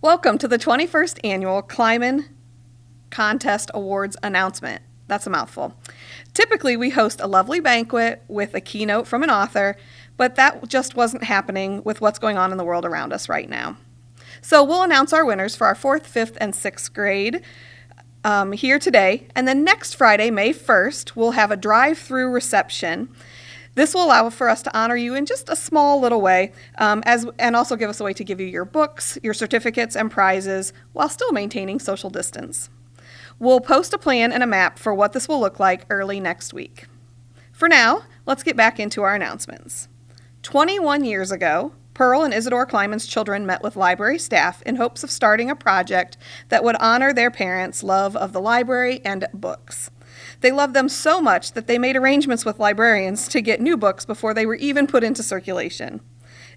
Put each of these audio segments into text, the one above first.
Welcome to the 21st Annual Kleiman Contest Awards announcement. That's a mouthful. Typically, we host a lovely banquet with a keynote from an author, but that just wasn't happening with what's going on in the world around us right now. So we'll announce our winners for our 4th, 5th, and 6th grade here today, and then next Friday, May 1st, we'll have a drive-through reception. This will allow for us to honor you in just a small little way, and also give us a way to give you your books, your certificates, and prizes while still maintaining social distance. We'll post a plan and a map for what this will look like early next week. For now, let's get back into our announcements. 21 years ago, Pearl and Isidore Kleiman's children met with library staff in hopes of starting a project that would honor their parents' love of the library and books. They loved them so much that they made arrangements with librarians to get new books before they were even put into circulation.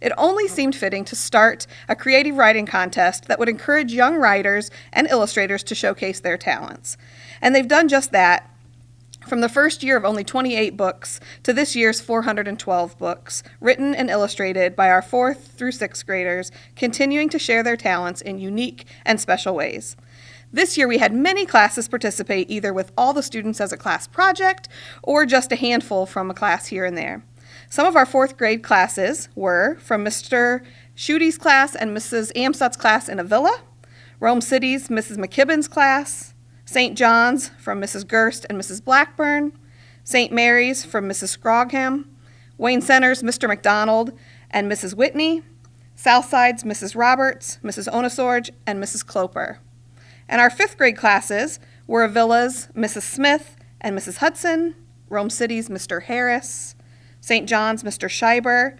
It only seemed fitting to start a creative writing contest that would encourage young writers and illustrators to showcase their talents. And they've done just that. From the first year of only 28 books to this year's 412 books, written and illustrated by our 4th through 6th graders, continuing to share their talents in unique and special ways. This year we had many classes participate, either with all the students as a class project or just a handful from a class here and there. Some of our 4th grade classes were from Mr. Schuette's class and Mrs. Amstut's class in Avilla, Rome City's Mrs. McKibben's class, St. John's from Mrs. Gerst and Mrs. Blackburn, St. Mary's from Mrs. Scrogham, Wayne Center's Mr. McDonald and Mrs. Whitney, Southside's Mrs. Roberts, Mrs. Onosorge, and Mrs. Cloper. And our 5th grade classes were Avilla's Mrs. Smith and Mrs. Hudson, Rome City's Mr. Harris, St. John's Mr. Scheiber,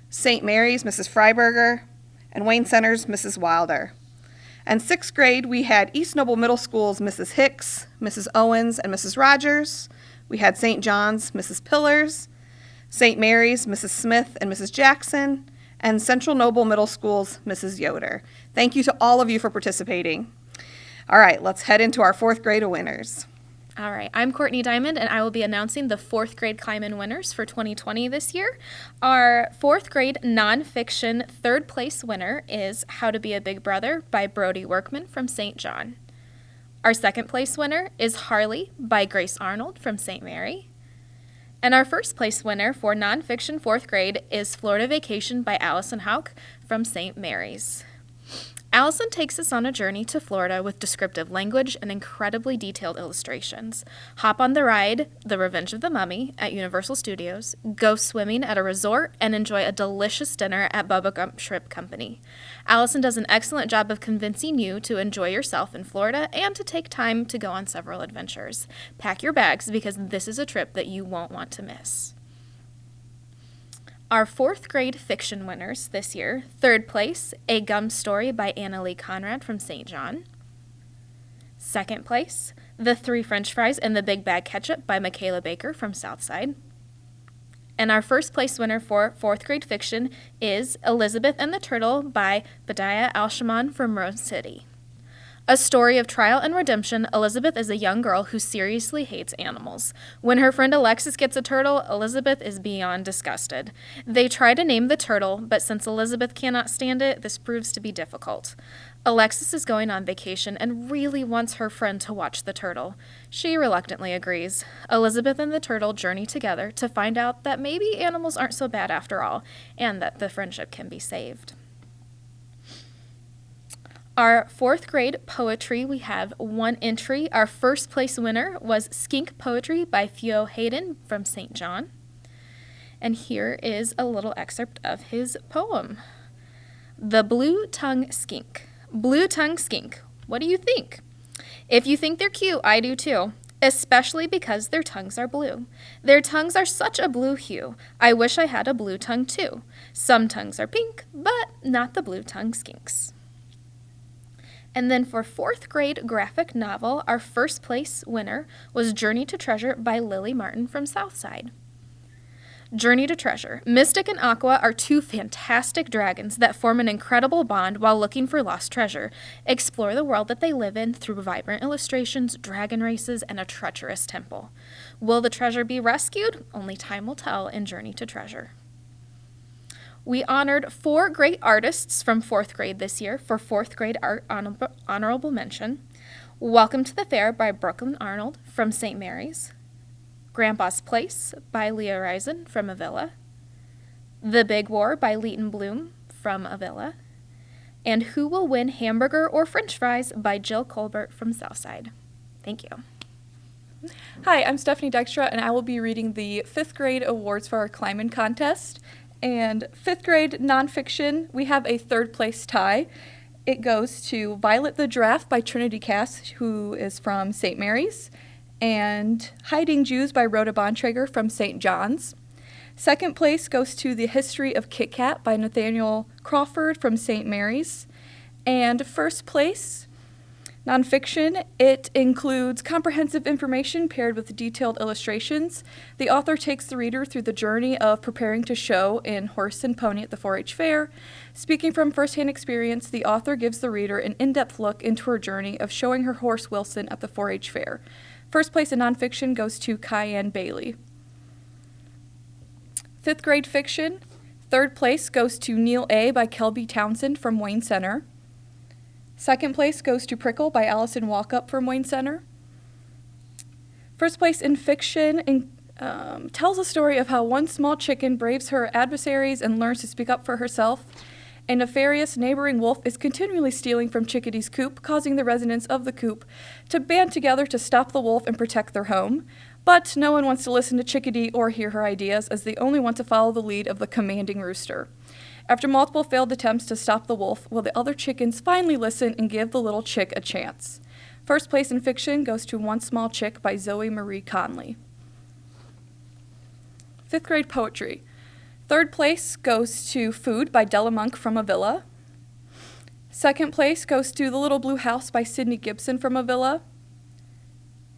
St. Mary's Mrs. Freiberger, and Wayne Center's Mrs. Wilder. And 6th grade, we had East Noble Middle School's Mrs. Hicks, Mrs. Owens, and Mrs. Rogers. We had St. John's Mrs. Pillars, St. Mary's Mrs. Smith and Mrs. Jackson, and Central Noble Middle School's Mrs. Yoder. Thank you to all of you for participating. All right, let's head into our 4th grade winners. All right, I'm Courtney Diamond, and I will be announcing the 4th grade Kleiman winners for 2020 this year. Our 4th grade nonfiction 3rd place winner is How to Be a Big Brother by Brody Workman from St. John. Our 2nd place winner is Harley by Grace Arnold from St. Mary. And our 1st place winner for nonfiction 4th grade is Florida Vacation by Allison Hauck from St. Mary's. Allison takes us on a journey to Florida with descriptive language and incredibly detailed illustrations. Hop on the ride, The Revenge of the Mummy, at Universal Studios, go swimming at a resort, and enjoy a delicious dinner at Bubba Gump Shrimp Company. Allison does an excellent job of convincing you to enjoy yourself in Florida and to take time to go on several adventures. Pack your bags because this is a trip that you won't want to miss. Our 4th grade fiction winners this year: 3rd place, A Gum Story by Annalee Conrad from St. John. 2nd place, The 3 French Fries and the Big Bag Ketchup by Makayla Baker from Southside. And our 1st place winner for 4th grade fiction is Elizabeth and the Turtle by Badiah Al-Shaman from Rome City. A story of trial and redemption, Elizabeth is a young girl who seriously hates animals. When her friend Alexis gets a turtle, Elizabeth is beyond disgusted. They try to name the turtle, but since Elizabeth cannot stand it, this proves to be difficult. Alexis is going on vacation and really wants her friend to watch the turtle. She reluctantly agrees. Elizabeth and the turtle journey together to find out that maybe animals aren't so bad after all, and that the friendship can be saved. Our 4th grade poetry, we have 1 entry. Our 1st place winner was Skink Poetry by Hayden from St. John. And here is a little excerpt of his poem. The Blue-Tongue Skink. Blue-tongue skink, what do you think? If you think they're cute, I do too. Especially because their tongues are blue. Their tongues are such a blue hue. I wish I had a blue tongue too. Some tongues are pink, but not the blue-tongue skinks. And then for 4th grade graphic novel, our 1st place winner was Journey to Treasure by Lilly Martin from Southside. Journey to Treasure. Mystic and Aqua are 2 fantastic dragons that form an incredible bond while looking for lost treasure. Explore the world that they live in through vibrant illustrations, dragon races, and a treacherous temple. Will the treasure be rescued? Only time will tell in Journey to Treasure. We honored 4 great artists from 4th grade this year for 4th grade art honorable mention. Welcome to the Fair by Brooklyn Arnold from St. Mary's. Grandpa's Place by Leah Riesen from Avilla. The Big War by Leighton Bloom from Avilla. And Who Will Win Hamburger or French Fries by Jill Colbert from Southside. Thank you. Hi, I'm Stephanie Dykstra, and I will be reading the 5th grade awards for our Kleiman contest. And 5th grade nonfiction, we have a 3rd place tie. It goes to Violet the Giraffe by Trinity Cass, who is from St. Mary's, and Hiding Jews by Rhoda Bontrager from St. John's. 2nd place goes to The History of Kit Kat by Nathaniel Crawford from St. Mary's. And 1st place, nonfiction, it includes comprehensive information paired with detailed illustrations. The author takes the reader through the journey of preparing to show in horse and pony at the 4-H fair. Speaking from firsthand experience, the author gives the reader an in-depth look into her journey of showing her horse Wilson at the 4-H fair. 1st place in nonfiction goes to Cayenne Bailey. 5th grade fiction, 3rd place goes to Neil A. by Kelby Townsend from Wayne Center. 2nd place goes to Prickle by Allison Walkup from Wayne Center. 1st place in fiction tells a story of how one small chicken braves her adversaries and learns to speak up for herself. A nefarious neighboring wolf is continually stealing from Chickadee's coop, causing the residents of the coop to band together to stop the wolf and protect their home. But no one wants to listen to Chickadee or hear her ideas, as they only want to follow the lead of the commanding rooster. After multiple failed attempts to stop the wolf, will the other chickens finally listen and give the little chick a chance? 1st place in fiction goes to One Small Chick by Zoe Marie Conley. 5th grade poetry. 3rd place goes to Food by Della Monk from Avilla. 2nd place goes to The Little Blue House by Sydney Gibson from Avilla.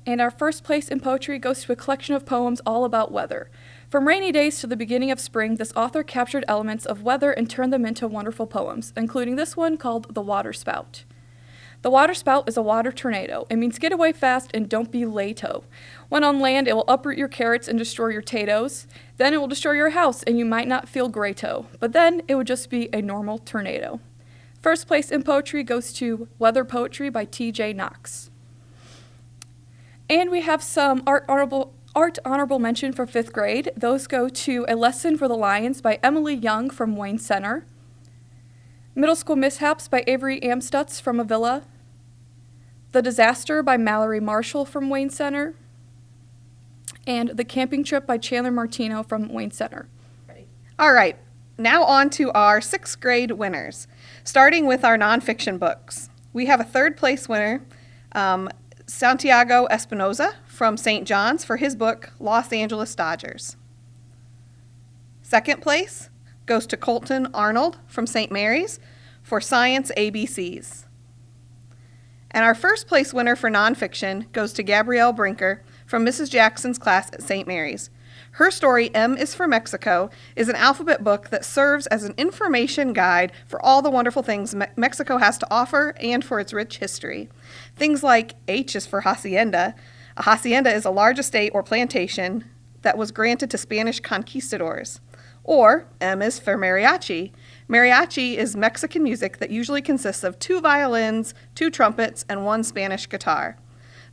And our 1st place in poetry goes to a collection of poems all about weather. From rainy days to the beginning of spring, this author captured elements of weather and turned them into wonderful poems, including this one called The Water Spout. The water spout is a water tornado. It means get away fast and don't be late-o. When on land, it will uproot your carrots and destroy your potatoes. Then it will destroy your house and you might not feel great-o. But then it would just be a normal tornado. 1st place in poetry goes to Weather Poetry by T.J. Knox. And we have some art honorable mention for 5th grade. Those go to A Lesson for the Lions by Emily Young from Wayne Center. Middle School Mishaps by Avery Amstutz from Avilla. The Disaster by Mallory Marshall from Wayne Center. And The Camping Trip by Chandler Martino from Wayne Center. All right, now on to our 6th grade winners. Starting with our nonfiction books. We have a 3rd place winner, Santiago Espinoza from St. John's for his book, Los Angeles Dodgers. 2nd place goes to Colton Arnold from St. Mary's for Science ABCs. And our 1st place winner for nonfiction goes to Gabrielle Brinker from Mrs. Jackson's class at St. Mary's. Her story, M is for Mexico, is an alphabet book that serves as an information guide for all the wonderful things Mexico has to offer and for its rich history. Things like H is for hacienda. A hacienda is a large estate or plantation that was granted to Spanish conquistadors. Or M is for mariachi. Mariachi is Mexican music that usually consists of 2 violins, 2 trumpets, and 1 Spanish guitar.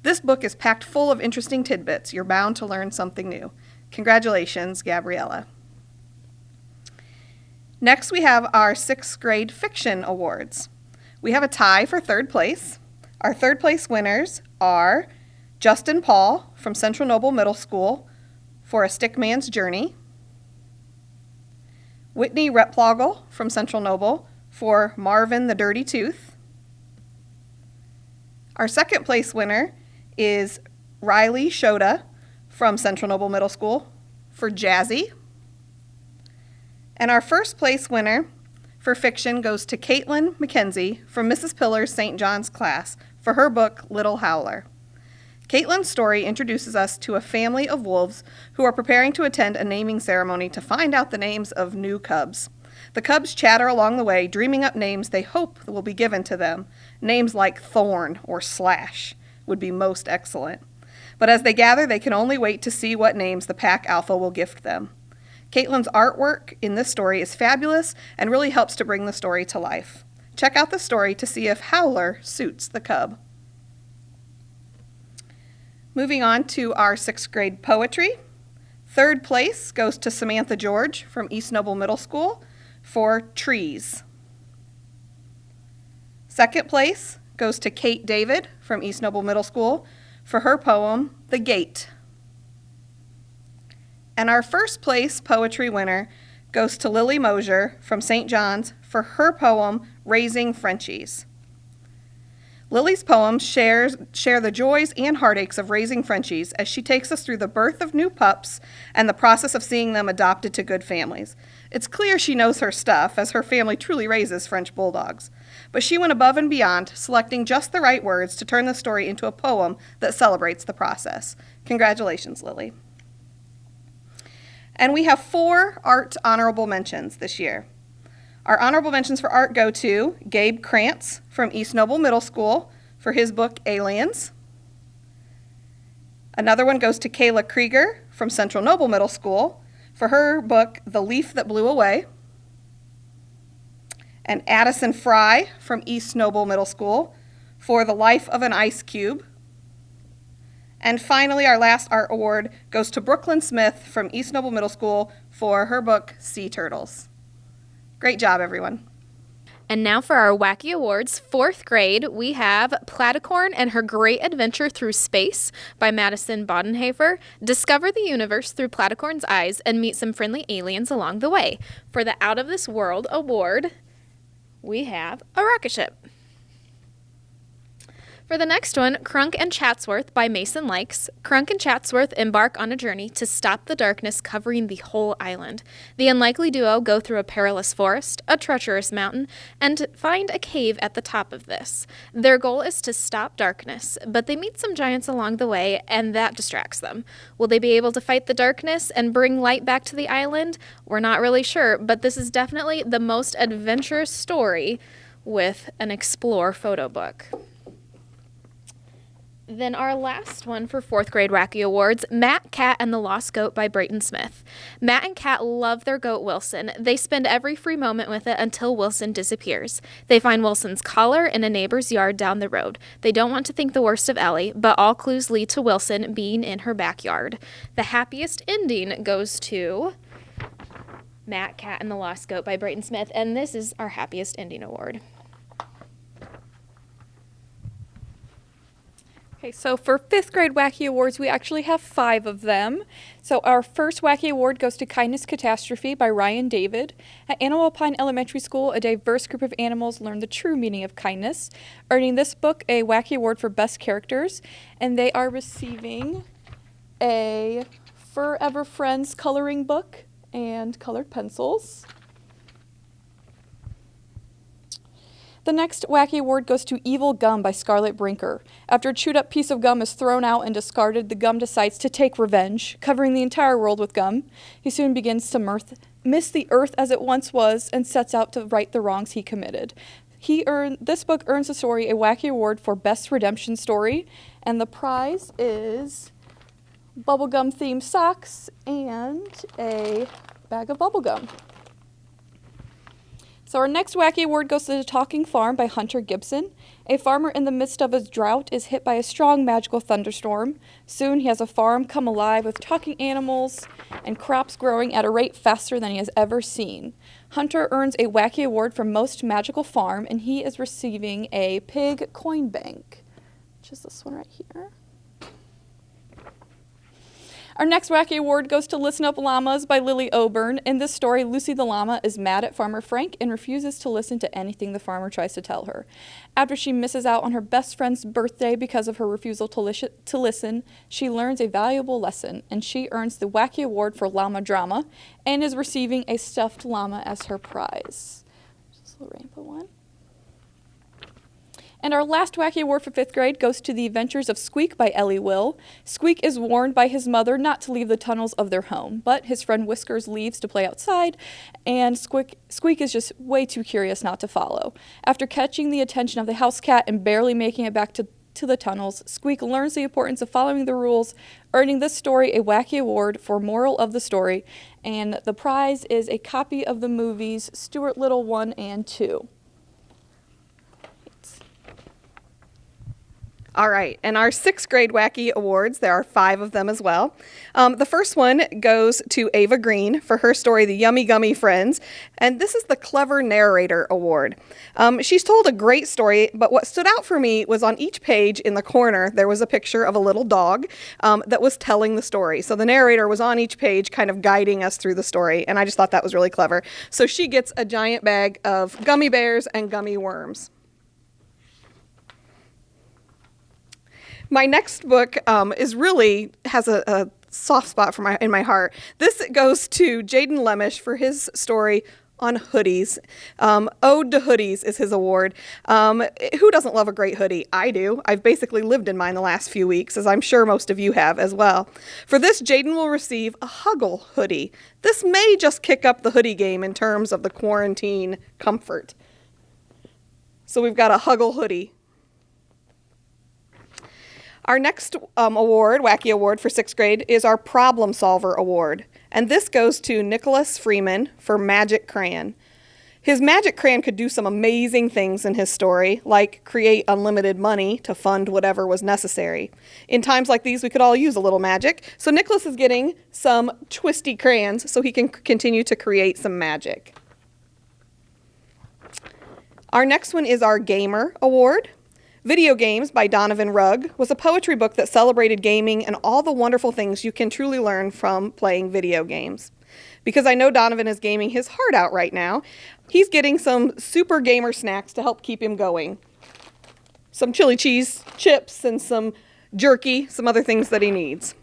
This book is packed full of interesting tidbits. You're bound to learn something new. Congratulations, Gabriella. Next, we have our 6th grade fiction awards. We have a tie for 3rd place. Our 3rd place winners are Justin Paul from Central Noble Middle School for A Stickman's Journey, Whitney Replogle from Central Noble for Marvin the Dirty Tooth. Our 2nd place winner is Riley Shota from Central Noble Middle School for Jazzy. And our 1st place winner for fiction goes to Caitlin McKenzie from Mrs. Pillar's St. John's class for her book, Little Howler. Caitlin's story introduces us to a family of wolves who are preparing to attend a naming ceremony to find out the names of new cubs. The cubs chatter along the way, dreaming up names they hope will be given to them. Names like Thorn or Slash would be most excellent. But as they gather, they can only wait to see what names the pack alpha will gift them. Caitlin's artwork in this story is fabulous and really helps to bring the story to life. Check out the story to see if Howler suits the cub. Moving on to our 6th grade poetry. 3rd place goes to Samantha George from East Noble Middle School for Trees. 2nd place goes to Kate David from East Noble Middle School for her poem, The Gate. And our 1st place poetry winner goes to Lilly Mosier from St. John's for her poem, Raising Frenchies. Lily's poems share the joys and heartaches of raising Frenchies as she takes us through the birth of new pups and the process of seeing them adopted to good families. It's clear she knows her stuff, as her family truly raises French bulldogs. But she went above and beyond, selecting just the right words to turn the story into a poem that celebrates the process. Congratulations, Lily. And we have 4 art honorable mentions this year. Our honorable mentions for art go to Gabe Krantz from East Noble Middle School for his book, Aliens. Another one goes to Kayla Krieger from Central Noble Middle School for her book, The Leaf That Blew Away. And Addison Fry from East Noble Middle School for The Life of an Ice Cube. And finally, our last art award goes to Brooklyn Smith from East Noble Middle School for her book, Sea Turtles. Great job, everyone. And now for our wacky awards. 4th grade, we have Platicorn and Her Great Adventure Through Space by Madison Bodenhafer. Discover the universe through Platicorn's eyes and meet some friendly aliens along the way. For the Out of This World award, we have a rocket ship. For the next one, Crunk and Chatsworth by Mason Likes. Crunk and Chatsworth embark on a journey to stop the darkness covering the whole island. The unlikely duo go through a perilous forest, a treacherous mountain, and find a cave at the top of this. Their goal is to stop darkness, but they meet some giants along the way, and that distracts them. Will they be able to fight the darkness and bring light back to the island? We're not really sure, but this is definitely the most adventurous story with an Explore photo book. Then our last one for 4th grade Wacky Awards, Matt, Cat, and the Lost Goat by Brayton Smith. Matt and Cat love their goat Wilson. They spend every free moment with it until Wilson disappears. They find Wilson's collar in a neighbor's yard down the road. They don't want to think the worst of Ellie, but all clues lead to Wilson being in her backyard. The happiest ending goes to Matt, Cat, and the Lost Goat by Brayton Smith, and this is our happiest ending award. Okay, so for 5th grade Wacky Awards, we actually have 5 of them. So our first Wacky Award goes to Kindness Catastrophe by Ryan David. At Animal Pine Elementary School, a diverse group of animals learn the true meaning of kindness, earning this book a Wacky Award for Best Characters, and they are receiving a Forever Friends coloring book and colored pencils. The next Wacky Award goes to Evil Gum by Scarlett Brinker. After a chewed-up piece of gum is thrown out and discarded, the gum decides to take revenge, covering the entire world with gum. He soon begins to miss the earth as it once was and sets out to right the wrongs he committed. This book earns the story a Wacky Award for Best Redemption Story, and the prize is bubblegum-themed socks and a bag of bubblegum. So our next Wacky Award goes to The Talking Farm by Hunter Gibson. A farmer in the midst of his drought is hit by a strong magical thunderstorm. Soon he has a farm come alive with talking animals and crops growing at a rate faster than he has ever seen. Hunter earns a Wacky Award for Most Magical Farm, and he is receiving a pig coin bank, which is this one right here. Our next Wacky Award goes to Listen Up Llamas by Lily Oburn. In this story, Lucy the llama is mad at Farmer Frank and refuses to listen to anything the farmer tries to tell her. After she misses out on her best friend's birthday because of her refusal to listen, she learns a valuable lesson, and she earns the Wacky Award for Llama Drama and is receiving a stuffed llama as her prize. Just a little rainbow one. And our last Wacky Award for 5th grade goes to The Adventures of Squeak by Ellie Will. Squeak is warned by his mother not to leave the tunnels of their home, but his friend Whiskers leaves to play outside, and Squeak is just way too curious not to follow. After catching the attention of the house cat and barely making it back to to the tunnels, Squeak learns the importance of following the rules, earning this story a wacky award for moral of the story, and the prize is a copy of the movies Stuart Little 1 and 2. All right, and our 6th grade Wacky Awards, there are 5 of them as well. The first one goes to Ava Green for her story, The Yummy Gummy Friends, and this is the Clever Narrator Award. She's told a great story, but what stood out for me was on each page in the corner, there was a picture of a little dog that was telling the story. So the narrator was on each page kind of guiding us through the story, and I just thought that was really clever. So she gets a giant bag of gummy bears and gummy worms. My next book has a soft spot in my heart. This goes to Jaden Lemish for his story on hoodies. Ode to Hoodies is his award. Who doesn't love a great hoodie? I do. I've basically lived in mine the last few weeks, as I'm sure most of you have as well. For this, Jaden will receive a Huggle hoodie. This may just kick up the hoodie game in terms of the quarantine comfort. So we've got a Huggle hoodie. Our next Wacky Award for 6th grade is our Problem Solver Award. And this goes to Nicholas Freeman for Magic Crayon. His Magic Crayon could do some amazing things in his story, like create unlimited money to fund whatever was necessary. In times like these, we could all use a little magic. So Nicholas is getting some twisty crayons so he can continue to create some magic. Our next one is our Gamer Award. Video Games by Donovan Rugg was a poetry book that celebrated gaming and all the wonderful things you can truly learn from playing video games. Because I know Donovan is gaming his heart out right now, he's getting some super gamer snacks to help keep him going. Some chili cheese chips and some jerky, some other things that he needs.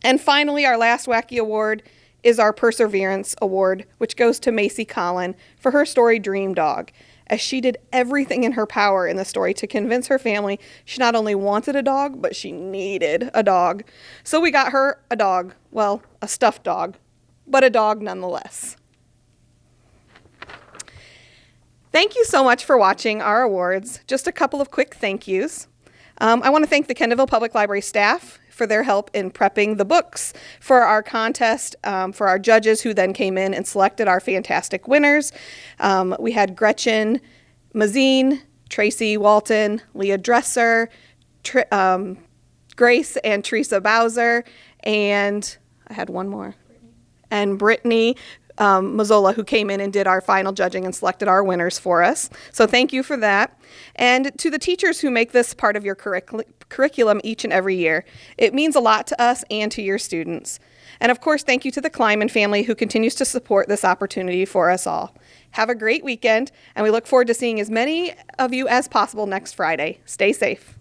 And finally, our last Wacky Award is our Perseverance Award, which goes to Macy Collin for her story Dream Dog, as she did everything in her power in the story to convince her family she not only wanted a dog, but she needed a dog. So we got her a dog, well, a stuffed dog, but a dog nonetheless. Thank you so much for watching our awards. Just a couple of quick thank yous. I want to thank the Kendallville Public Library staff for their help in prepping the books for our contest, for our judges who then came in and selected our fantastic winners. We had Gretchen Mazine, Tracy Walton, Leah Dresser, Grace and Teresa Bowser, and I had one more. And Brittany Mazzola, who came in and did our final judging and selected our winners for us. So thank you for that. And to the teachers who make this part of your curriculum each and every year. It means a lot to us and to your students. And of course, thank you to the Kleiman family who continues to support this opportunity for us all. Have a great weekend, and we look forward to seeing as many of you as possible next Friday. Stay safe.